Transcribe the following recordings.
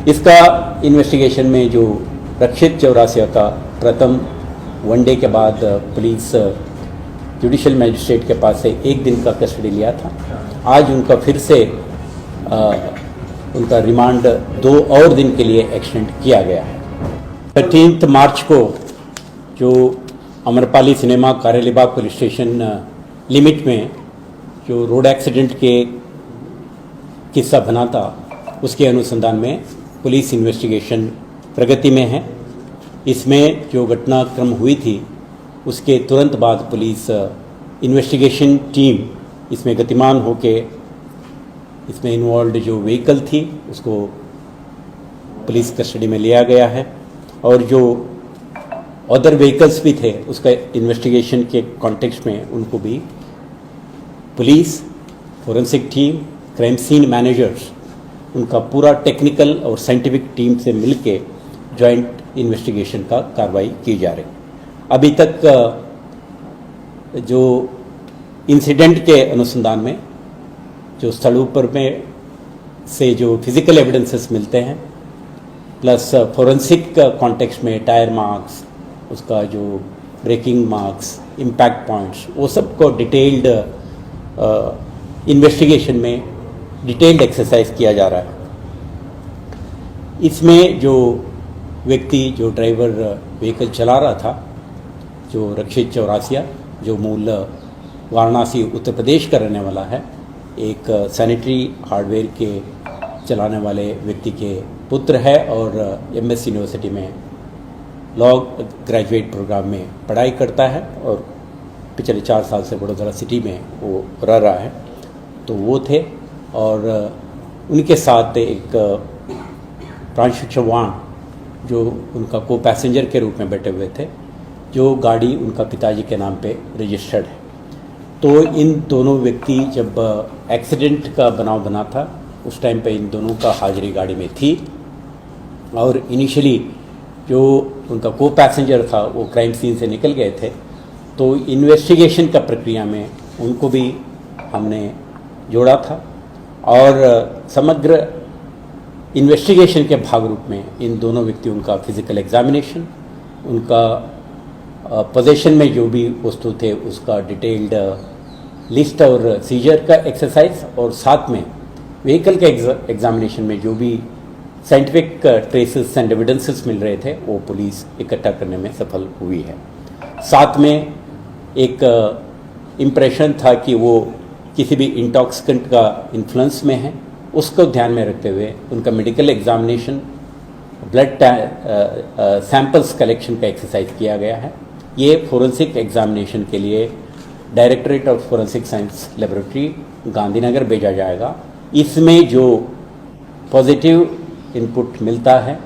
इसका इन्वेस्टिगेशन में जो रक्षित चौरासिया का प्रथम वनडे के बाद पुलिस जुडिशियल मजिस्ट्रेट के पास से 1 दिन का कस्टडी लिया था। आज उनका फिर से उनका रिमांड 2 और दिन के लिए एक्सटेंड किया गया है। 13 मार्च को जो Amrapali cinema Karelibaug police station limit में जो रोड एक्सीडेंट के किस्सा बना था, उसके अनुसंधान में पुलिस इन्वेस्टिगेशन प्रगति में है। इसमें जो घटनाक्रम हुई थी उसके तुरंत बाद पुलिस इन्वेस्टिगेशन टीम इसमें गतिमान होके इसमें इन्वॉल्व जो व्हीकल थी उसको पुलिस कस्टडी में लिया गया है और जो अदर व्हीकल्स भी थे उसका इन्वेस्टिगेशन के कॉन्टेक्स्ट में उनको भी police, forensic team, crime scene managers, उनका पूरा टेक्निकल और साइंटिफिक टीम से मिलके जॉइंट इन्वेस्टिगेशन का कार्रवाई की जा रही। अभी तक जो इंसिडेंट के अनुसंधान में जो स्थलों पर में से जो फिजिकल एविडेंसेस मिलते हैं प्लस फोरेंसिक कॉन्टेक्स्ट में टायर मार्क्स, उसका जो ब्रेकिंग मार्क्स, इम्पैक्ट पॉइंट्स, वो सब को डिटेल्ड इन्वेस्टिगेशन में डिटेल्ड एक्सरसाइज किया जा रहा है। इसमें जो व्यक्ति जो ड्राइवर व्हीकल चला रहा था, जो रक्षित चौरासिया, जो मूल वाराणसी उत्तर प्रदेश का रहने वाला है, एक सैनिटरी हार्डवेयर के चलाने वाले व्यक्ति के पुत्र है और एमएस यूनिवर्सिटी में लॉ ग्रेजुएट प्रोग्राम में पढ़ाई करता है और पिछले 4 साल से वडोदरा सिटी में वो रह रहा है। तो वो थे और उनके साथ एक प्रांशु चौहान जो उनका को पैसेंजर के रूप में बैठे हुए थे, जो गाड़ी उनका पिताजी के नाम पे रजिस्टर्ड है। तो इन दोनों व्यक्ति जब एक्सीडेंट का बनाव बना था उस टाइम पे इन दोनों का हाजिरी गाड़ी में थी और इनिशियली जो उनका को पैसेंजर था वो क्राइम सीन से निकल गए थे। तो इन्वेस्टिगेशन का प्रक्रिया में उनको भी हमने जोड़ा था और समग्र इन्वेस्टिगेशन के भाग रूप में इन दोनों व्यक्तियों का फिजिकल एग्जामिनेशन, उनका पोजेशन में जो भी वस्तु थे उसका डिटेल्ड लिस्ट और सीजर का एक्सरसाइज और साथ में व्हीकल के एग्जामिनेशन में जो भी साइंटिफिक ट्रेसेस एंड एविडेंसेस मिल रहे थे वो पुलिस इकट्ठा करने में सफल हुई है। साथ में एक इम्प्रेशन था कि वो किसी भी इंटॉक्सिकेंट का इन्फ्लुएंस में है, उसको ध्यान में रखते हुए उनका medical examination, blood samples collection का एक्सरसाइज किया गया है। ये फोरेंसिक एग्जामिनेशन के लिए directorate of forensic science laboratory Gandhinagar भेजा जाएगा। इसमें जो पॉजिटिव इनपुट मिलता है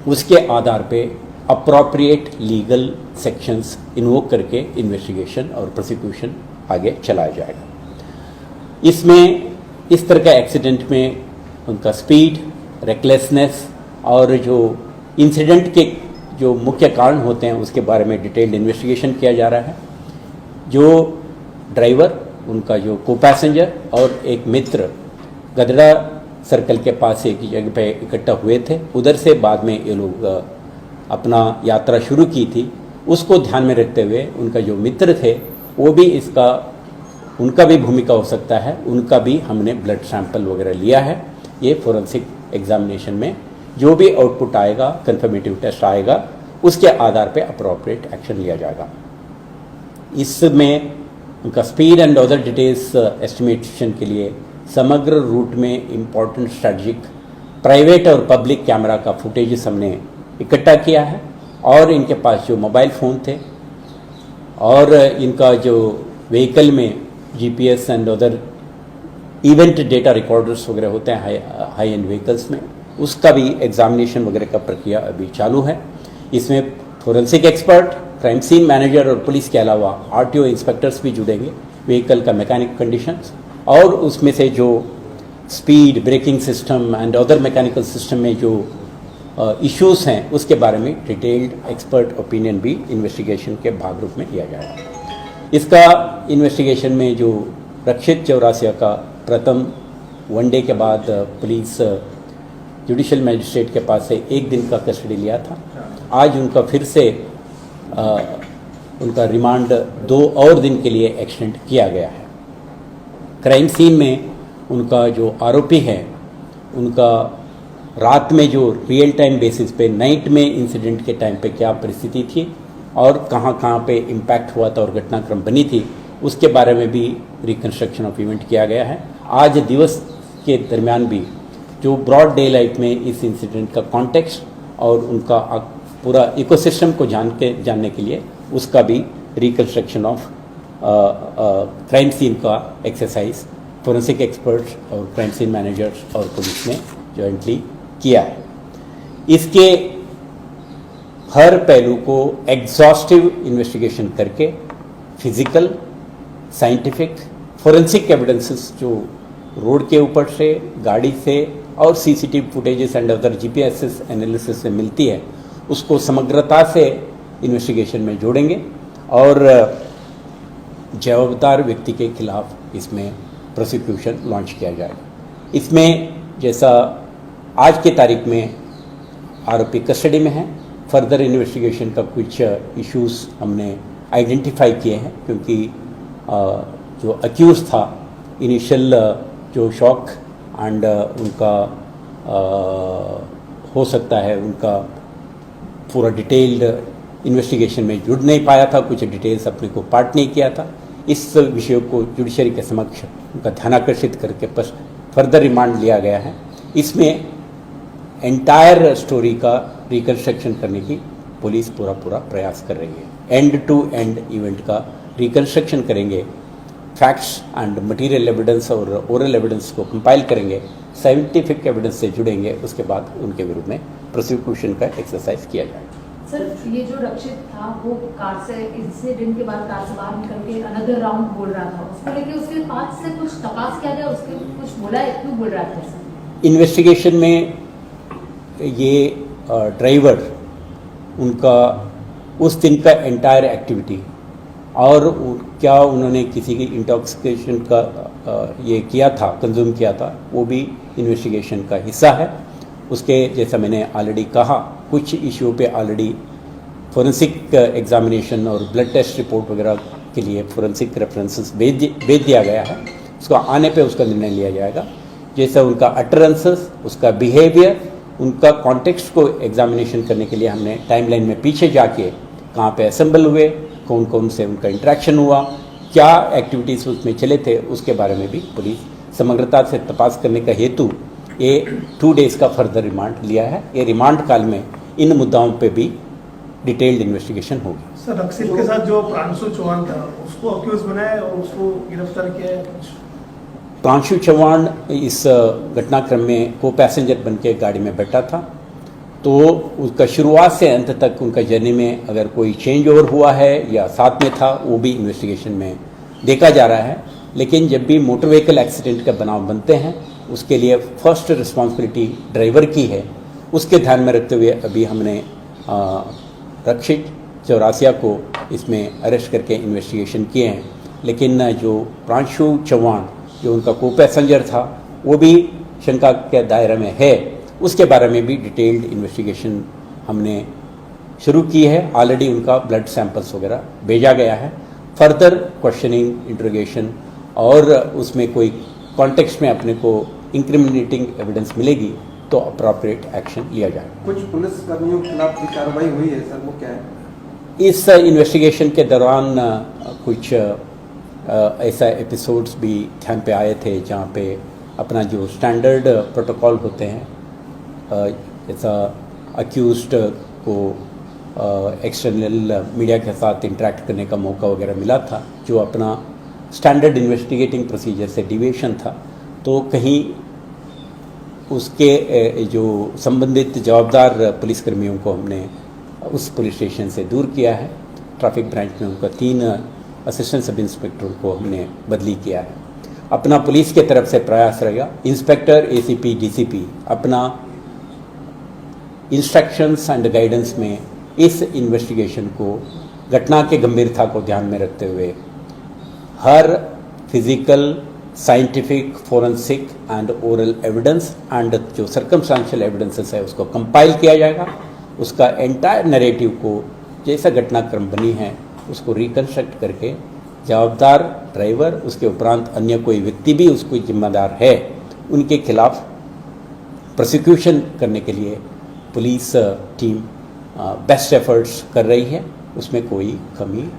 उसके आधार पे अप्रोप्रिएट लीगल सेक्शंस इन्वोक करके इन्वेस्टिगेशन और प्रोसिक्यूशन आगे चलाया जाएगा। इसमें इस तरह का एक्सीडेंट में उनका स्पीड, रेकलेसनेस और जो इंसिडेंट के जो मुख्य कारण होते हैं उसके बारे में डिटेल्ड इन्वेस्टिगेशन किया जा रहा है। जो ड्राइवर, उनका जो को पैसेंजर और एक मित्र गदड़ा सर्कल के पास एक जगह पे इकट्ठा हुए थे, उधर से बाद में ये लोग अपना यात्रा शुरू की थी। उसको ध्यान में रखते हुए उनका जो मित्र थे वो भी उनका भी भूमिका हो सकता है, उनका भी हमने ब्लड सैंपल वगैरह लिया है। ये फोरेंसिक एग्जामिनेशन में जो भी आउटपुट आएगा, कंफर्मेटिव टेस्ट आएगा, उसके आधार पे अप्रोप्रिएट एक्शन लिया जाएगा। इसमें उनका speed and other details estimation के लिए समग्र रूट में इम्पॉर्टेंट स्ट्रेटजिक प्राइवेट और पब्लिक कैमरा का फुटेजेस हमने इकट्ठा किया है और इनके पास जो मोबाइल फ़ोन थे और इनका जो व्हीकल में GPS and other event data recorders वगैरह होते हैं हाई एंड व्हीकल्स में, उसका भी एग्जामिनेशन वगैरह का प्रक्रिया अभी चालू है। इसमें forensic expert, crime scene manager और पुलिस के अलावा आरटीओ इंस्पेक्टर्स भी जुड़ेंगे। व्हीकल का मैकेनिक कंडीशंस और उसमें से जो speed, braking system and other mechanical system में जो इश्यूज हैं उसके बारे में डिटेल्ड एक्सपर्ट ओपिनियन भी इन्वेस्टिगेशन के भाग रूप में लिया जाएगा। इसका इन्वेस्टिगेशन में जो रक्षित चौरासिया का प्रथम वनडे के बाद पुलिस जुडिशियल मैजिस्ट्रेट के पास से 1 दिन का कस्टडी लिया था। आज उनका फिर से उनका रिमांड 2 और दिन के लिए एक्सटेंड किया गया है। क्राइम सीन में उनका जो आरोपी है, उनका रात में जो रियल टाइम बेसिस पे नाइट में इंसिडेंट के टाइम पे क्या परिस्थिति थी और कहाँ कहाँ पे इम्पैक्ट हुआ था और घटनाक्रम बनी थी, उसके बारे में भी रिकंस्ट्रक्शन ऑफ इवेंट किया गया है। आज दिवस के दरमियान भी जो ब्रॉड डे लाइट में इस इंसिडेंट का कॉन्टेक्स्ट और उनका पूरा इकोसिस्टम को जानने के लिए उसका भी रिकंस्ट्रक्शन ऑफ क्राइम सीन का एक्सरसाइज फोरेंसिक एक्सपर्ट्स और क्राइम सीन मैनेजर्स और पुलिस ने जॉइंटली किया है। इसके हर पहलू को एग्जॉस्टिव इन्वेस्टिगेशन करके फिजिकल, साइंटिफिक, फोरेंसिक एविडेंसेस जो रोड के ऊपर से, गाड़ी से और CCTV footages and other GPS analysis से मिलती है, उसको समग्रता से इन्वेस्टिगेशन में जोड़ेंगे और जवाबदार व्यक्ति के खिलाफ इसमें प्रोसिक्यूशन लॉन्च किया जाएगा। इसमें जैसा आज की तारीख में आरोपी कस्टडी में है, फर्दर इन्वेस्टिगेशन का कुछ इश्यूज हमने आइडेंटिफाई किए हैं, क्योंकि जो अक्यूज था इनिशियल जो शॉक एंड उनका हो सकता है उनका पूरा डिटेल्ड इन्वेस्टिगेशन में जुड़ नहीं पाया था, कुछ डिटेल्स अपने को पार्ट नहीं किया था। इस विषय को जुडिशरी के समक्ष उनका ध्यानाकर्षित करके फर्दर रिमांड लिया गया है। इसमें एंटायर स्टोरी का रिकंस्ट्रक्शन करने की पुलिस पूरा प्रयास कर रही है। एंड टू एंड इवेंट का रिकंस्ट्रक्शन करेंगे, फैक्ट्स एंड मटेरियल एविडेंस और ओरल एविडेंस को कंपाइल करेंगे, साइंटिफिक एविडेंस से जुड़ेंगे, उसके बाद उनके विरुद्ध में प्रोसिक्यूशन का एक्सरसाइज किया जाएगा। सर, ये जो रक्षित था वो कार से इंसिडेंट के बाद कार से बाहर निकल के अनदर राउंड बोल रहा था, उसको लेके उसके पास से कुछ तपास किया गया, उसके कुछ बोला है, क्यों बोल रहा था सर? इन्वेस्टिगेशन में ये ड्राइवर उनका उस दिन का एंटायर एक्टिविटी और क्या उन्होंने किसी की इंटॉक्सिकेशन का ये किया था, कंज्यूम किया था, वो भी इन्वेस्टिगेशन का हिस्सा है। उसके जैसा मैंने ऑलरेडी कहा, कुछ इश्यू पे ऑलरेडी फोरेंसिक एग्जामिनेशन और ब्लड टेस्ट रिपोर्ट वगैरह के लिए फोरेंसिक रेफरेंसेस भेज दिया गया है। उसका आने पे उसका निर्णय लिया जाएगा। जैसा उनका अटरेंसेस, उसका बिहेवियर, उनका कॉन्टेक्स्ट को एग्जामिनेशन करने के लिए हमने टाइमलाइन में पीछे जाके कहाँ पे असेंबल हुए, कौन कौन से उनका इंटरेक्शन हुआ, क्या एक्टिविटीज़ उसमें चले थे, उसके बारे में भी पुलिस समग्रता से तपास करने का हेतु ये 2 डेज का फर्दर रिमांड लिया है। ये रिमांड काल में इन मुद्दाओं पे भी डिटेल्ड इन्वेस्टिगेशन होगी। सर, रक्षित के साथ जो प्रांशु चौहान था उसको अक्यूज बनाया और उसको गिरफ्तार किया है। प्रांशु चौहान इस घटनाक्रम में को पैसेंजर बन के गाड़ी में बैठा था, तो उसका शुरुआत से अंत तक उनका जर्नी में अगर कोई चेंज ओवर हुआ है या साथ में था, वो भी इन्वेस्टिगेशन में देखा जा रहा है। लेकिन जब भी मोटर व्हीकल एक्सीडेंट का बनाव बनते हैं, उसके लिए फर्स्ट रिस्पॉन्सिबिलिटी ड्राइवर की है। उसके ध्यान में रखते हुए अभी हमने रक्षित चौरासिया को इसमें अरेस्ट करके इन्वेस्टिगेशन किए हैं। लेकिन जो प्रांशु चौहान जो उनका को पैसेंजर था, वो भी शंका के दायरे में है। उसके बारे में भी डिटेल्ड इन्वेस्टिगेशन हमने शुरू की है। ऑलरेडी उनका ब्लड सैंपल्स वगैरह भेजा गया है। फर्दर क्वेश्चनिंग, इंट्रोगेशन और उसमें कोई कॉन्टेक्स्ट में अपने को इंक्रिमिनेटिंग एविडेंस मिलेगी तो अप्रोप्रिएट एक्शन लिया जाएगा। कुछ पुलिस कर्मियों के खिलाफ भी कार्रवाई हुई है सर, वो क्या है? इस इन्वेस्टिगेशन के दौरान कुछ ऐसा एपिसोड्स भी ध्यान पे आए थे जहाँ पे अपना जो स्टैंडर्ड प्रोटोकॉल होते हैं, जैसा अक्यूज्ड को एक्सटर्नल मीडिया के साथ इंटरेक्ट करने का मौका वगैरह मिला था, जो अपना स्टैंडर्ड इन्वेस्टिगेटिंग प्रोसीजर से डिविएशन था, तो कहीं उसके जो संबंधित जवाबदार पुलिसकर्मियों को हमने उस पुलिस स्टेशन से दूर किया है। ट्रैफिक ब्रांच में उनका 3 असिस्टेंट सब इंस्पेक्टर को हमने बदली किया है। अपना पुलिस के तरफ से प्रयास रहेगा, इंस्पेक्टर, एसीपी, डीसीपी अपना इंस्ट्रक्शंस एंड गाइडेंस में इस इन्वेस्टिगेशन को घटना के गंभीरता को ध्यान में रखते हुए हर physical, scientific, forensic and oral evidence and जो सर्कमस्टांशियल एविडेंसेस है उसको कंपाइल किया जाएगा। उसका एंटायर नैरेटिव को जैसा घटनाक्रम बनी है उसको रिकंस्ट्रक्ट करके जवाबदार ड्राइवर, उसके उपरांत अन्य कोई व्यक्ति भी उसको जिम्मेदार है, उनके खिलाफ प्रोसिक्यूशन करने के लिए पुलिस टीम बेस्ट एफर्ट्स कर रही है, उसमें कोई कमी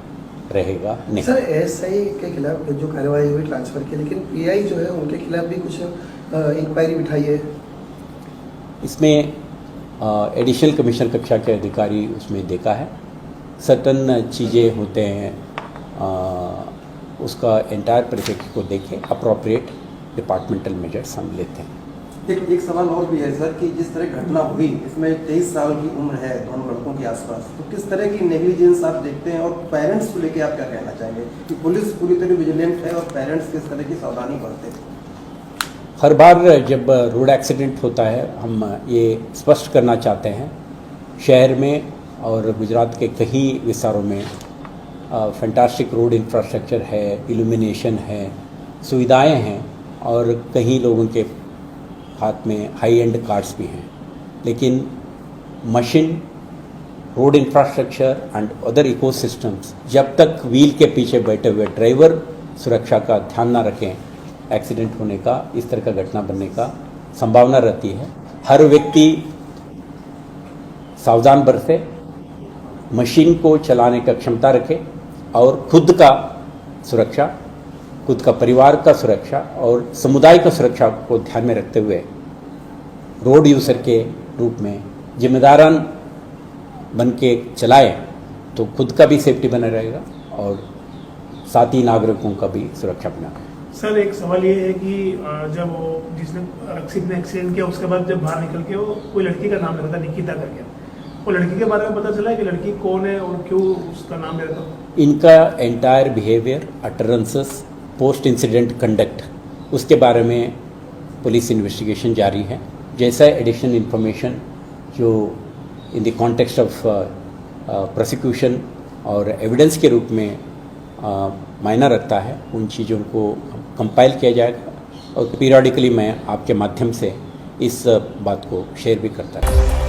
रहेगा नहीं। सर एएसआई के खिलाफ जो कार्रवाई हुई ट्रांसफर की, लेकिन पीआई जो है उनके खिलाफ भी कुछ इंक्वायरी बिठाई है। इसमें एडिशनल कमिश्नर कक्षा के अधिकारी उसमें देखा है, सर्टन चीज़ें होते हैं, उसका एंटायर परिप्रेक्ष्य को देखे अप्रोप्रिएट डिपार्टमेंटल मेजर्स हम लेते हैं। एक सवाल और भी है सर कि जिस तरह घटना हुई इसमें 23 साल की उम्र है दोनों लड़कों के आसपास, तो किस तरह की नेग्लिजेंस आप देखते हैं और पेरेंट्स को लेके आप क्या कहना चाहेंगे कि पुलिस पूरी तरह विजिलेंट है और पेरेंट्स किस तरह की सावधानी बरते हैं? हर बार जब रोड एक्सीडेंट होता है हम ये स्पष्ट करना चाहते हैं, शहर में और गुजरात के कई विस्तारों में फैंटास्टिक रोड इंफ्रास्ट्रक्चर है, इल्यूमिनेशन है, सुविधाएं हैं और कई लोगों के हाथ में हाई एंड कार्स भी हैं, लेकिन machine, road infrastructure and other ecosystems जब तक व्हील के पीछे बैठे हुए ड्राइवर सुरक्षा का ध्यान ना रखें, एक्सीडेंट होने का, इस तरह का घटना बनने का संभावना रहती है। हर व्यक्ति सावधान बरते, मशीन को चलाने का क्षमता रखे और खुद का सुरक्षा, खुद का परिवार का सुरक्षा और समुदाय का सुरक्षा को ध्यान में रखते हुए रोड यूजर के रूप में जिम्मेदारान बन के चलाए तो खुद का भी सेफ्टी बना रहेगा और साथ ही नागरिकों का भी सुरक्षा बना रहेगा। सर एक सवाल ये है कि जब वो जिसने रक्षित ने एक्सीडेंट किया उसके बाद जब बाहर निकल के वो कोई लड़की का नाम ले रहा था, निकिता करके, वो लड़की के बारे में पता चला कि लड़की कौन है और क्यों उसका नाम ले रहा था? इनका entire behaviour, utterances, post incident conduct, उसके बारे में पुलिस इन्वेस्टिगेशन जारी है। जैसा एडिशनल इंफॉर्मेशन जो in the context of prosecution और एविडेंस के रूप में मायना रखता है, उन चीज़ों को कंपाइल किया जाएगा और पीरियडिकली मैं आपके माध्यम से इस बात को शेयर भी करता हूँ।